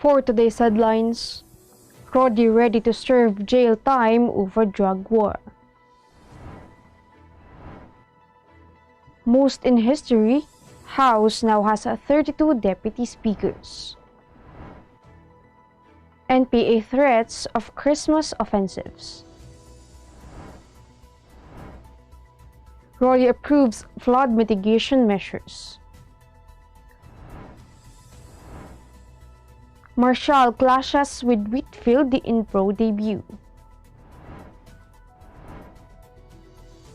For today's headlines, Rody ready to serve jail time over drug war. Most in history, House now has 32 deputy speakers. NPA threats of Christmas offensives. Rody approves flood mitigation measures. Marcial clashes with Whitfield in pro debut.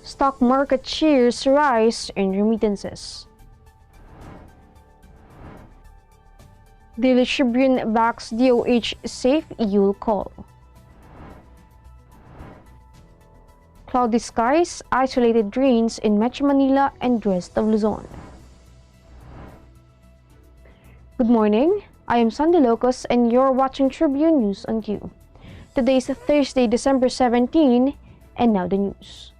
Stock market shares rise in remittances. Daily Tribune backs DOH safe Yule call. Cloudy skies, isolated rains in Metro Manila and rest of Luzon. Good morning, I am Sandy Locos and you're watching Tribune News on Chiu. Today is Thursday, December 17, and now the news.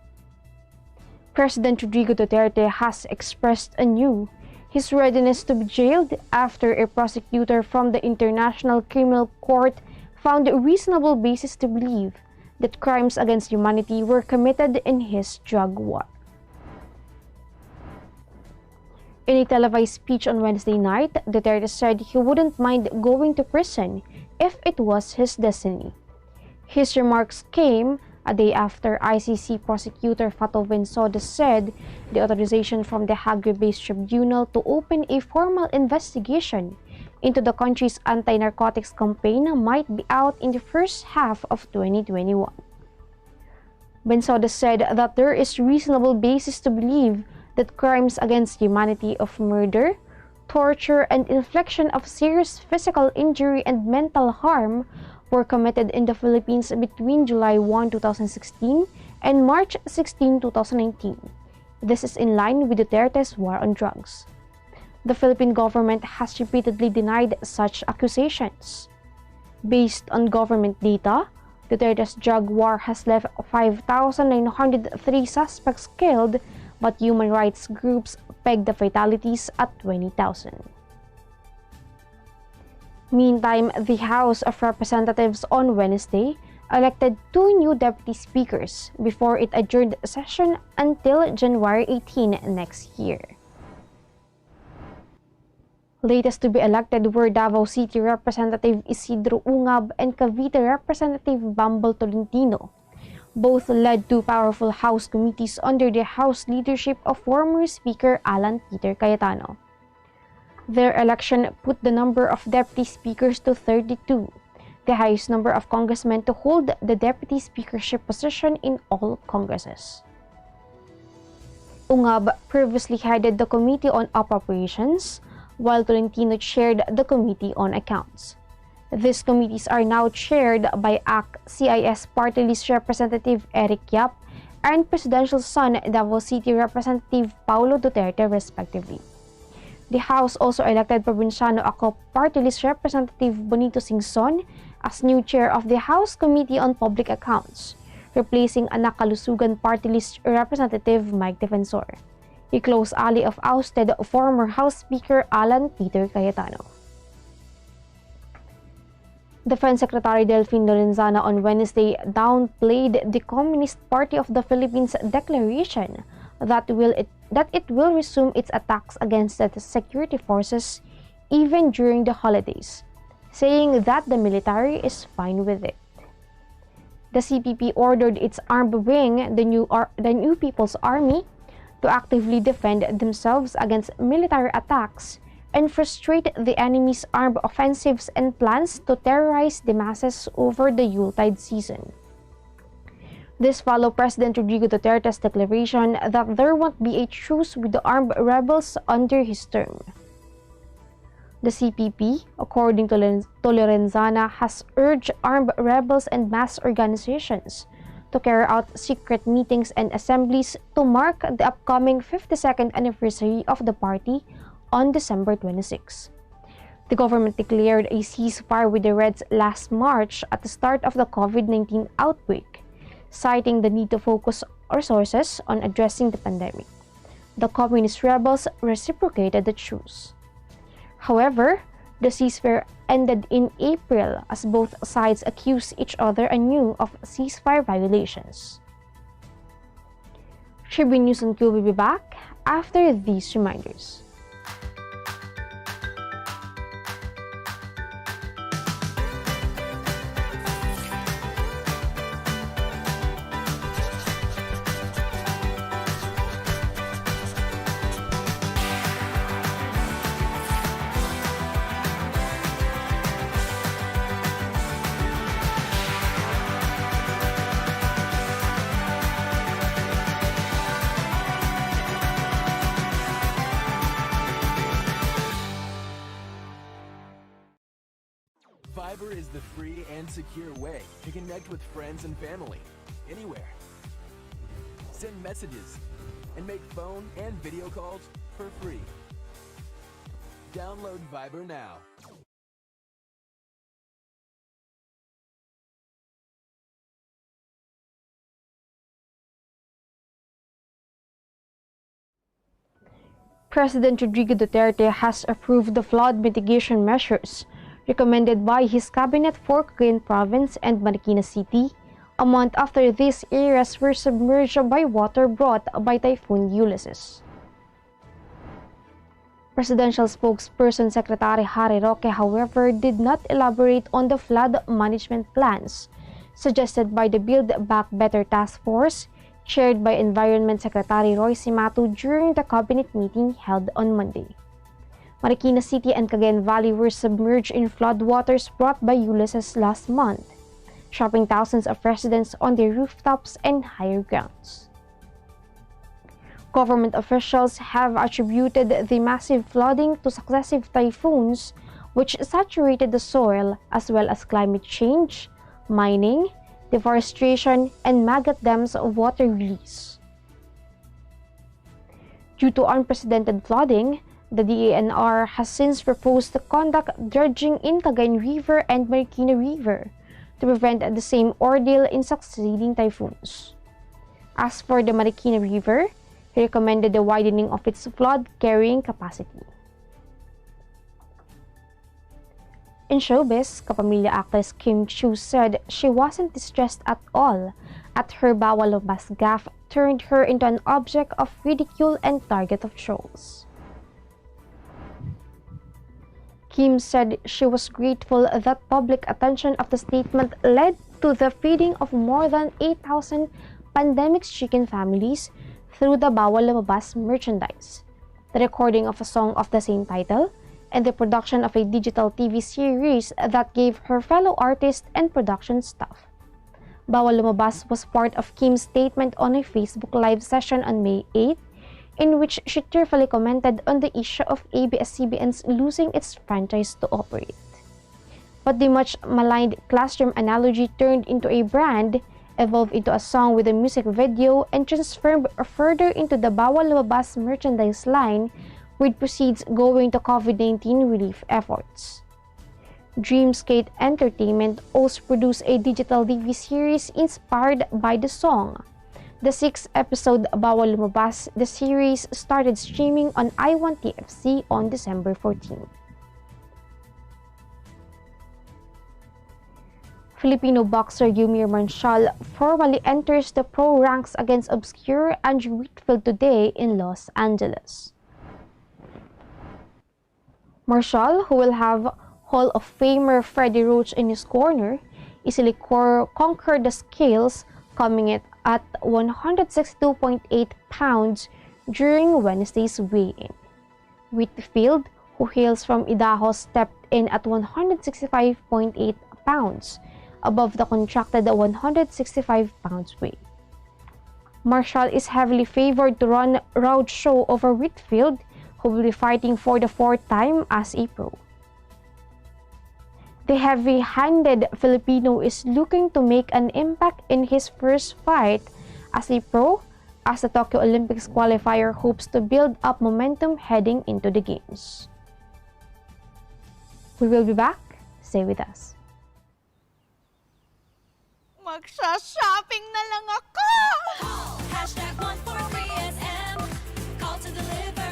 President Rodrigo Duterte has expressed anew his readiness to be jailed after a prosecutor from the International Criminal Court found a reasonable basis to believe that crimes against humanity were committed in his drug war. In a televised speech on Wednesday night, Duterte said he wouldn't mind going to prison if it was his destiny. His remarks came a day after ICC prosecutor Fatou Bensouda said the authorization from the Hague-based tribunal to open a formal investigation into the country's anti-narcotics campaign might be out in the first half of 2021. Bensouda said that there is reasonable basis to believe that crimes against humanity of murder, torture, and infliction of serious physical injury and mental harm were committed in the Philippines between July 1, 2016 and March 16, 2019. This is in line with Duterte's war on drugs. The Philippine government has repeatedly denied such accusations. Based on government data, Duterte's drug war has left 5,903 suspects killed, but human rights groups peg the fatalities at 20,000. Meantime, the House of Representatives on Wednesday elected 2 new deputy speakers before it adjourned session until January 18 next year. Latest to be elected were Davao City Representative Isidro Ungab and Cavite Representative Bambal Tolentino. Both led 2 powerful House committees under the House leadership of former Speaker Alan Peter Cayetano. Their election put the number of deputy speakers to 32, the highest number of congressmen to hold the deputy speakership position in all Congresses. Ungab previously headed the Committee on Appropriations, while Tolentino chaired the Committee on Accounts. These committees are now chaired by ACT-CIS Party List Representative Eric Yap and Presidential son Davao City Representative Paulo Duterte respectively. The House also elected Provinciano Ako Party List Representative Bonito Singson as new chair of the House Committee on Public Accounts, replacing Anak Kalusugan Party List Representative Mike Defensor, a close ally of ousted former House Speaker Alan Peter Cayetano. Defense Secretary Delfin Lorenzana on Wednesday downplayed the Communist Party of the Philippines' declaration that it will resume its attacks against the security forces even during the holidays, saying that the military is fine with it. The CPP ordered its armed wing, the New People's Army, to actively defend themselves against military attacks and frustrate the enemy's armed offensives and plans to terrorize the masses over the Yuletide season. This followed President Rodrigo Duterte's declaration that there won't be a truce with the armed rebels under his term. The CPP, according to Lorenzana, has urged armed rebels and mass organizations to carry out secret meetings and assemblies to mark the upcoming 52nd anniversary of the party on December 26. The government declared a ceasefire with the Reds last March at the start of the COVID-19 outbreak, citing the need to focus resources on addressing the pandemic. The communist rebels reciprocated the truce. However, The ceasefire ended in April as both sides accused each other anew of ceasefire violations. Tribune News on Chiu will be back after these reminders. Fiber is the free and secure way to connect with friends and family, anywhere. Send messages and make phone and video calls for free. Download Fiber now. President Rodrigo Duterte has approved the flood mitigation measures recommended by his cabinet for Cagayan Province and Marikina City, a month after these areas were submerged by water brought by Typhoon Ulysses. Presidential spokesperson Secretary Harry Roque, however, did not elaborate on the flood management plans suggested by the Build Back Better Task Force, chaired by Environment Secretary Roy Cimatu during the cabinet meeting held on Monday. Marikina City and Cagayan Valley were submerged in floodwaters brought by Ulysses last month, trapping thousands of residents on their rooftops and higher grounds. Government officials have attributed the massive flooding to successive typhoons which saturated the soil, as well as climate change, mining, deforestation, and maggot dams of water release. Due to unprecedented flooding, the DANR has since proposed to conduct dredging in Cagayan River and Marikina River to prevent the same ordeal in succeeding typhoons. As for the Marikina River, he recommended the widening of its flood-carrying capacity. In showbiz, kapamilya actress Chiu said she wasn't distressed at all at her Bawal Lumabas gaffe turned her into an object of ridicule and target of trolls. Kim said she was grateful that public attention of the statement led to the feeding of more than 8,000 pandemic-stricken families through the Bawal Lumabas merchandise, the recording of a song of the same title, and the production of a digital TV series that gave her fellow artists and production staff. Bawal Lumabas was part of Kim's statement on a Facebook Live session on May 8, in which she tearfully commented on the issue of ABS-CBN's losing its franchise to operate. But the much maligned classroom analogy turned into a brand, evolved into a song with a music video, and transformed further into the Bawal Lumabas merchandise line, with proceeds going to COVID-19 relief efforts. Dreamscape Entertainment also produced a digital TV series inspired by the song. The 6-episode Bawal Lumabas, the series started streaming on I1TFC on December 14. Filipino boxer Marcial formally enters the pro ranks against obscure Andrew Whitfield today in Los Angeles. Marcial, who will have Hall of Famer Freddie Roach in his corner, easily conquered the scales, coming in at 162.8 pounds during Wednesday's weigh-in. Whitfield, who hails from Idaho, stepped in at 165.8 pounds, above the contracted 165 pounds weight. Marcial is heavily favored to run road show over Whitfield, who will be fighting for the 4th time as a pro. The heavy-handed Filipino is looking to make an impact in his first fight as a pro, as the Tokyo Olympics qualifier hopes to build up momentum heading into the Games. We will be back. Stay with us. Magsha-shopping na lang ako! #143SM. Call to deliver.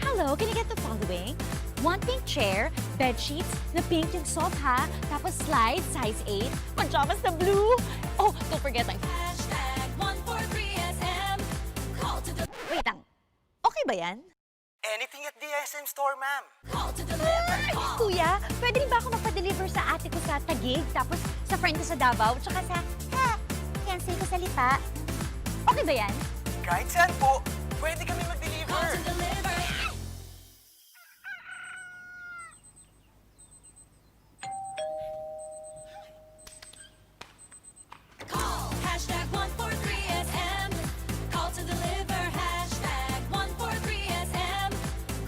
Hello, can I get the following? 1 pink chair, Bedsheets na pink yung soft ha. Tapos slides, size 8. Pajamas na blue. Oh, don't forget my hashtag 143SM. Call to the... Wait lang. Okay ba yan? Anything at the SM store, ma'am. Call to deliver. Kuya, pwede rin ba ako magpa-deliver sa ate ko sa Taguig, tapos sa friend ko sa Davao, tsaka sa... cancel ko sa Lipa? Okay ba yan? Kahit saan po, pwede kami mag-deliver. Call to deliver. Call hashtag 143SM. Call to deliver. Hashtag 143SM.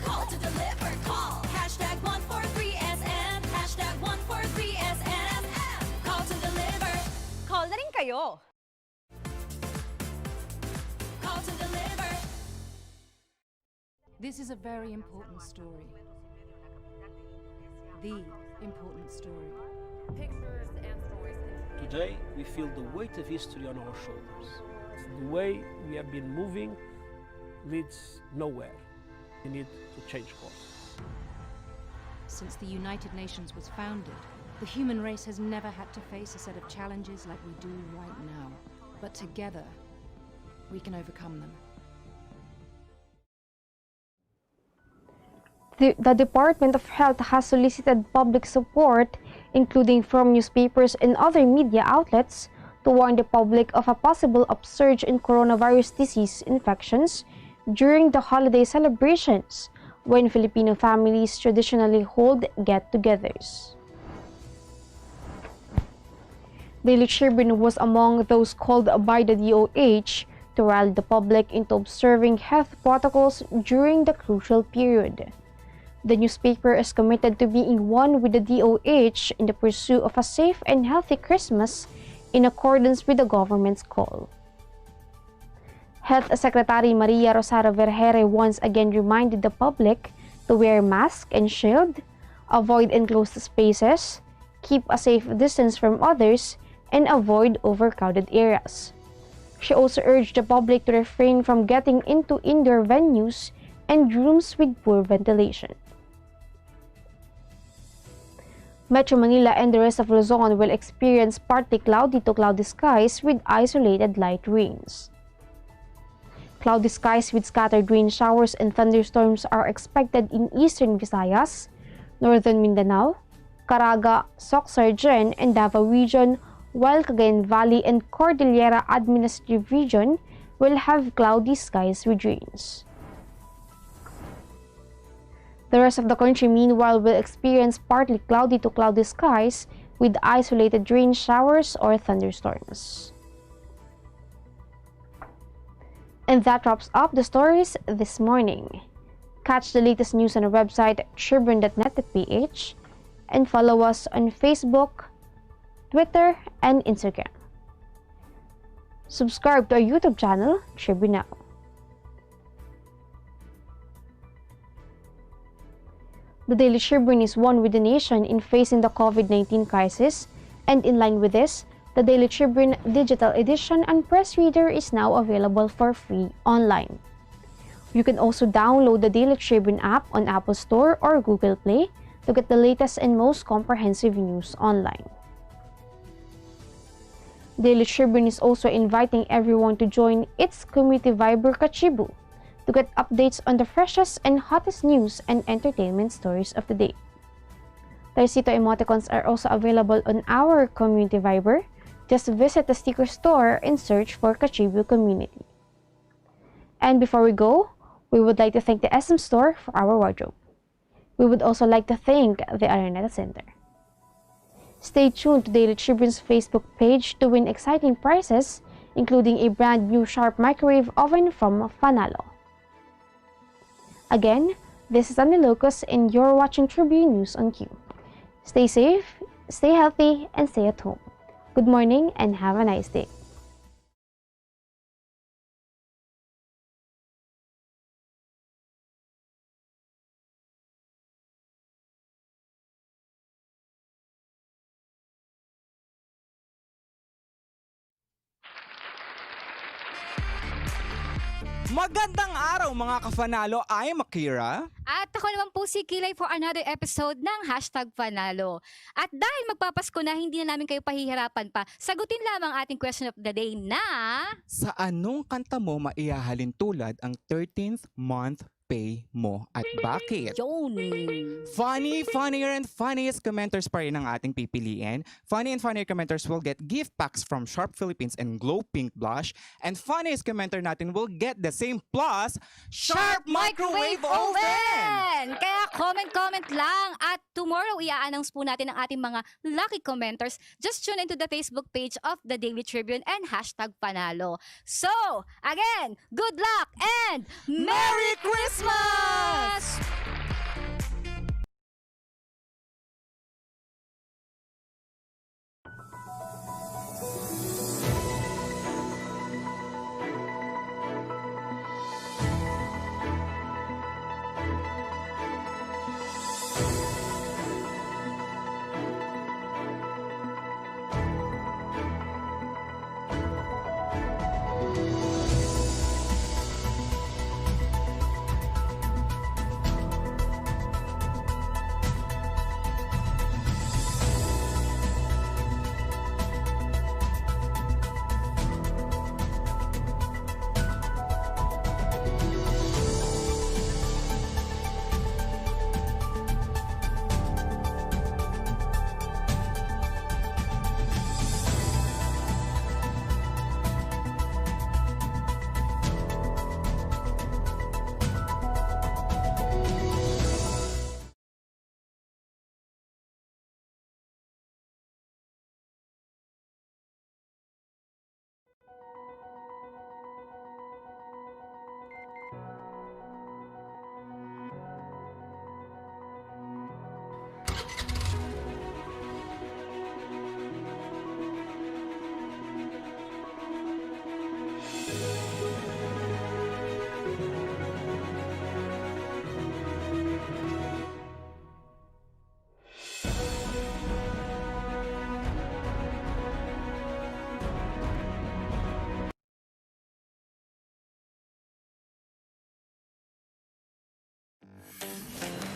Call to deliver. Call hashtag 143SM. Hashtag 143SM. Call to deliver. Call na rin kayo. Call to deliver. This is a very important story. The important story. Pictures and stories. Today, we feel the weight of history on our shoulders. The way we have been moving leads nowhere. We need to change course. Since the United Nations was founded, the human race has never had to face a set of challenges like we do right now. But together, we can overcome them. The Department of Health has solicited public support, including from newspapers and other media outlets, to warn the public of a possible upsurge in coronavirus disease infections during the holiday celebrations, when Filipino families traditionally hold get-togethers. Daily Tribune was among those called by the DOH to rally the public into observing health protocols during the crucial period. The newspaper is committed to being one with the DOH in the pursuit of a safe and healthy Christmas in accordance with the government's call. Health Secretary Maria Rosario Vergere once again reminded the public to wear mask and shield, avoid enclosed spaces, keep a safe distance from others, and avoid overcrowded areas. She also urged the public to refrain from getting into indoor venues and rooms with poor ventilation. Metro Manila and the rest of Luzon will experience partly cloudy to cloudy skies with isolated light rains. Cloudy skies with scattered rain showers and thunderstorms are expected in eastern Visayas, northern Mindanao, Caraga, Sorsogon, and Davao region, while Cagayan Valley and Cordillera Administrative Region will have cloudy skies with rains. The rest of the country, meanwhile, will experience partly cloudy to cloudy skies with isolated rain showers or thunderstorms. And that wraps up the stories this morning. Catch the latest news on our website, tribune.net.ph, and follow us on Facebook, Twitter, and Instagram. Subscribe to our YouTube channel, Tribune Now. The Daily Tribune is one with the nation in facing the COVID-19 crisis, and in line with this, the Daily Tribune digital edition and press reader is now available for free online. You can also download the Daily Tribune app on Apple Store or Google Play to get the latest and most comprehensive news online. Daily Tribune is also inviting everyone to join its community Viber Chiu to get updates on the freshest and hottest news and entertainment stories of the day. Tarsito emoticons are also available on our community Viber. Just visit the sticker store and search for Chiu Community. And before we go, we would like to thank the SM Store for our wardrobe. We would also like to thank the Araneta Center. Stay tuned to Daily Tribune's Facebook page to win exciting prizes, including a brand new Sharp microwave oven from Fanalo. Again, this is Annie Locos and you're watching Tribune News on Q. Stay safe, stay healthy, and stay at home. Good morning and have a nice day. Magandang araw mga kafanalo, I'm Akira. At ako naman po si Kilay for another episode ng #Panalo. At dahil magpapasko na, hindi na namin kayo pahihirapan pa. Sagutin lamang ating question of the day na... Sa anong kanta mo maihahalin tulad ang 13th month pay mo at bakit? Yun! Funny, funnier, and funniest commenters pa rin ang ating pipiliin. Funny and funnier commenters will get gift packs from Sharp Philippines and Glow Pink Blush. And funniest commenter natin will get the same plus Sharp Microwave Oven! Kaya comment lang at tomorrow i-announce po natin ang ating mga lucky commenters. Just tune into the Facebook page of the Daily Tribune and #Panalo. So, again, good luck and Merry Christmas!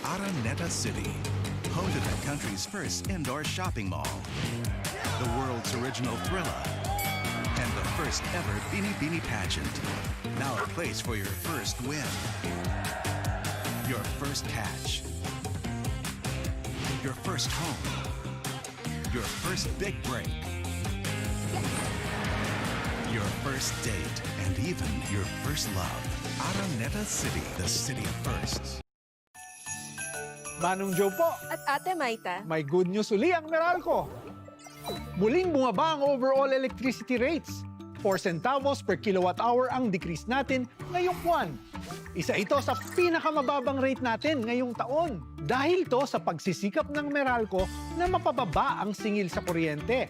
Araneta City, home to the country's first indoor shopping mall, the world's original Thrilla, and the first ever Bini Bini pageant. Now a place for your first win, your first catch, your first home, your first big break, your first date, and even your first love. Araneta City, the city of firsts. Manong Joe po. At Ate Maita. May good news uli ang Meralco. Muling bumaba ang overall electricity rates. 4 centavos per kilowatt hour ang decrease natin ngayong buwan. Isa ito sa pinakamababang rate natin ngayong taon. Dahil to sa pagsisikap ng Meralco na mapababa ang singil sa kuryente.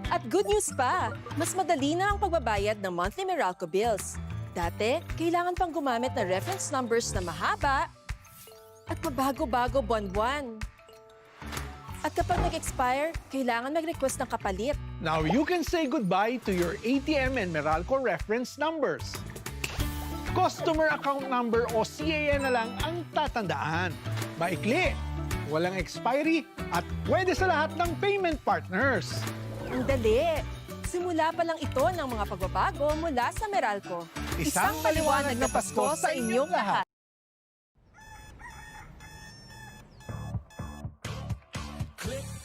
At good news pa, mas madali na ang pagbabayad ng monthly Meralco bills. Dati, kailangan pang gumamit ng reference numbers na mahaba at mabago-bago buwan-buwan. At kapag nag-expire, kailangan mag-request ng kapalit. Now you can say goodbye to your ATM and Meralco reference numbers. Customer account number o CAN na lang ang tatandaan. Maikli, walang expiry at pwede sa lahat ng payment partners. Ang dali! Simula pa lang ito ng mga pagbabago mula sa Meralco. Isang maliwanag na Pasko sa inyong lahat.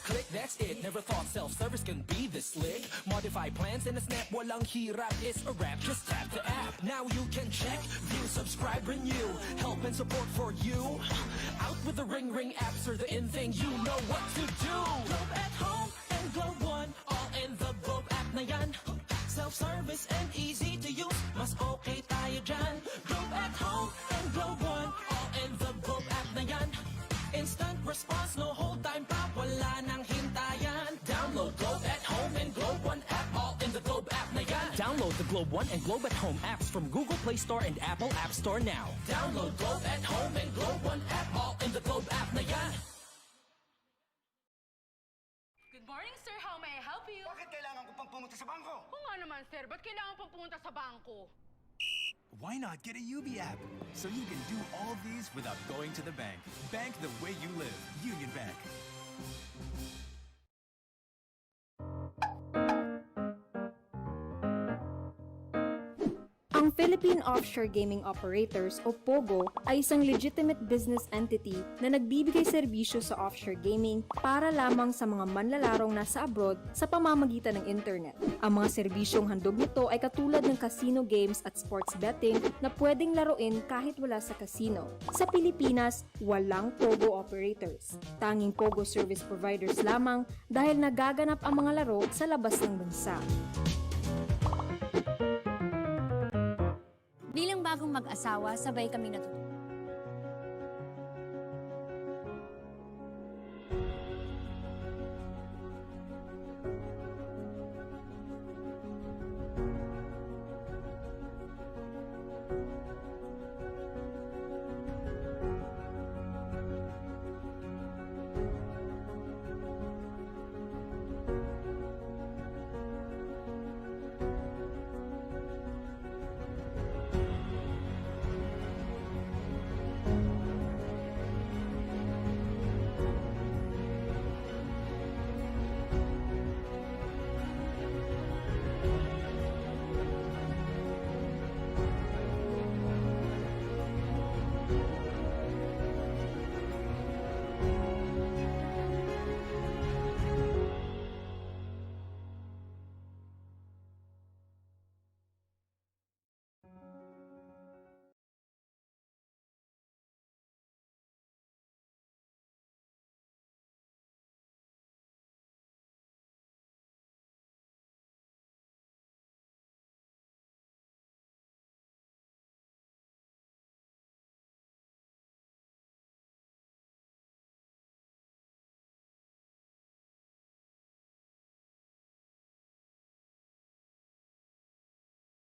Click, that's it. Never thought self-service can be this slick. Modify plans in a snap, walang hirap. It's a wrap, just tap the app. Now you can check, view, subscribe, renew. Help and support for you. Out with the ring apps are the in thing. You know what to do. Globe at home and Globe One, all in the Globe app na yan. Self-service and easy to use. Mas okay tayo dyan. Globe at home and Globe One, all in the Globe app na yan. Instant response, no hold time pa, wala nang hintayan. Download Globe at Home and Globe One app, all in the Globe app na yan. Download the Globe One and Globe at Home apps from Google Play Store and Apple App Store now. Download Globe at Home and Globe One app, all in the Globe app na yan. Good morning, sir. How may I help you? Bakit kailangan ko pang pumunta sa bangko? Kung nga naman, sir, ba't kailangan pang pumunta sa bangko? Why not get a UB app so you can do all these without going to the bank? Bank the way you live. Union Bank. Ang Philippine Offshore Gaming Operators o POGO ay isang legitimate business entity na nagbibigay serbisyo sa offshore gaming para lamang sa mga manlalarong nasa abroad sa pamamagitan ng internet. Ang mga serbisyong handog nito ay katulad ng casino games at sports betting na pwedeng laruin kahit wala sa casino. Sa Pilipinas, walang POGO operators. Tanging POGO service providers lamang dahil nagaganap ang mga laro sa labas ng bansa. Bilang bagong mag-asawa, sabay kami natutunan